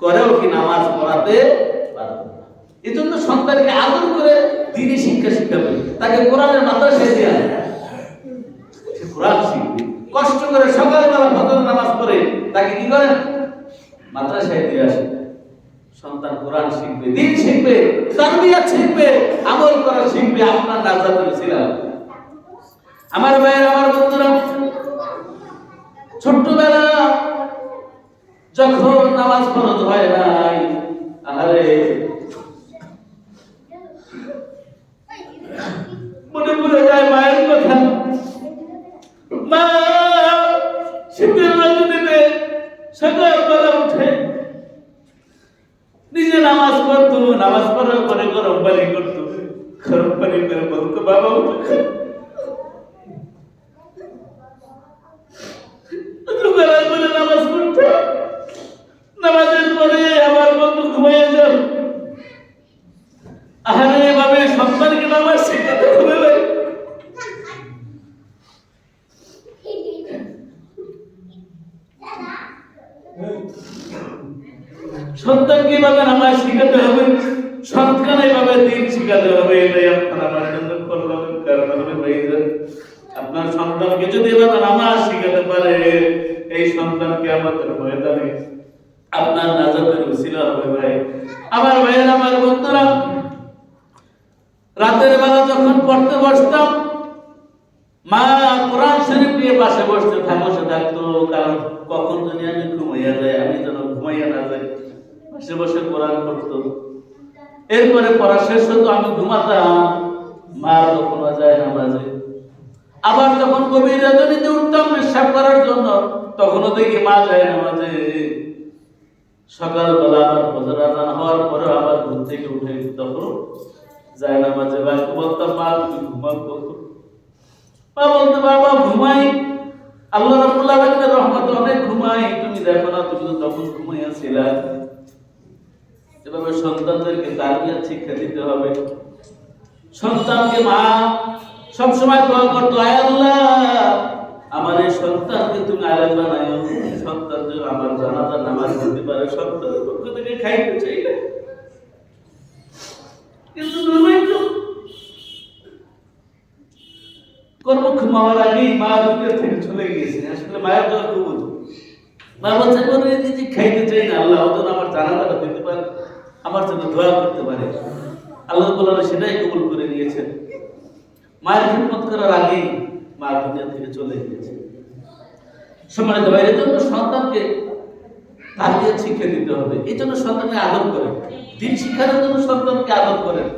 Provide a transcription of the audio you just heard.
করেও কি নামাজ পড়াতে পারবে না। এই জন্য সন্তানকে আদর করে দিনই শিক্ষা শিখাবে, তাকে কোরআনের মাদ্রাসায় দিয়ে সে কোরআন শিখবে। কষ্ট করে সকালবেলা ফজর নামাজ পড়ে তাকে কি করেন? মাদ্রাসায় দিয়ে আসে। সন্তান কোরআন শিখবে, দিন শিখবে, তারবিয়াত শিখবে, আমল করা শিখবে, আপনার নাজাতের উসিলা। আমার ভাইয়ের, আমার বন্ধুরা, ছোট্টবেলা যখন নামাজ ফরজ হয় নাই, আরে মনে পড়ে যায় মায়ের কথা। মা শীতের রজনীতে সকালবেলা উঠে নিজে নামাজ পড়তো, নামাজ পড়ার পরে গরম পানি করতো, গরম পানি করে বলতো বাবা উঠে নামাজ পড়তো। নামাজের পরে আমার বন্ধু ঘুমাইয়া যান। আরে এভাবে সন্তানকে নামাজ শেখাতে হবে ভাই। সন্তানকে এভাবে নামাজ শেখাতে হবে, সন্তান এভাবে দিন শেখাতে হবে। এটাই আপনার আমার জন্য করলাম। কারণ আপনার সন্তানকে যদি এভাবে নামাজ শেখাতে পারে, এই সন্তানকে আমাদের ময়দানে আপনার নাজাতের উসিলা হবে ভাই। আমার ভাইয়ের, আমার বন্ধুরা, রাতের বেলা যখন পড়তে বসতাম, মা কোরআন শরীফ নিয়ে পাশে বসে থাকতো। কারণ কখন যদি আমি ঘুমাইয়া যাই, আমি যেন ঘুমাইয়া না যাই, পাশে বসে কোরআন পড়তো। এরপরে পড়া শেষ হতো, আমি ঘুমাতাম, মা তখনও যায় নামাজে। আবার যখন গভীর রাতে উঠতাম পেশাব করার জন্য, তখনও দেখি মা যায় নামাজে। সকালবেলা আবার ফজর আযান হওয়ার পরে আবার ঘুম থেকে উঠে তখন যায় নামাজে। ভাইকে বলতাম, মা তুমি ঘুমাও কখন? মা বলতো, বাবা ঘুমাই, আল্লাহ রাব্বুল আলামিনের রহমতে অনেক ঘুমাই, তুমি দেখো না, তুমি তো তখন ঘুমাইয়াছিলা। এভাবে সন্তানদেরকে তারবিয়াত শিক্ষা দিতে হবে। সন্তানকে মা সবসময় দোয়া করতো, আয় আল্লাহ আমার এই সন্তানকে তুমি আলেম বানাইও, সন্তান যেন আমার জানাজার নামাজ পড়তে পারে, সন্তানের পক্ষ থেকে খাইতে চাই না। কিন্তু দুর্ভাগ্য, কর্মক্ষম হওয়ার আগেই মা দুনিয়া থেকে চলে গিয়েছে। আসলে মায়ের দোয়া কবুল। মা বলছে, নিজে খাইতে চাই না, আল্লাহ যেন আমার জানাজাটা দিতে পারে, আমার জন্য দোয়া করতে পারে। আল্লাহ তাআলা সেটাই কবুল করে নিয়েছেন। মায়ের খিদমত করার আগেই মা দুনিয়া থেকে চলে গিয়েছে। সম্মানিত ভাইয়ের জন্য সন্তানকে তারবিয়াত শিক্ষা দিতে হবে। এই জন্য সন্তানকে আদর করেন, দিন শিক্ষার জন্য সন্তানকে আদর করেন।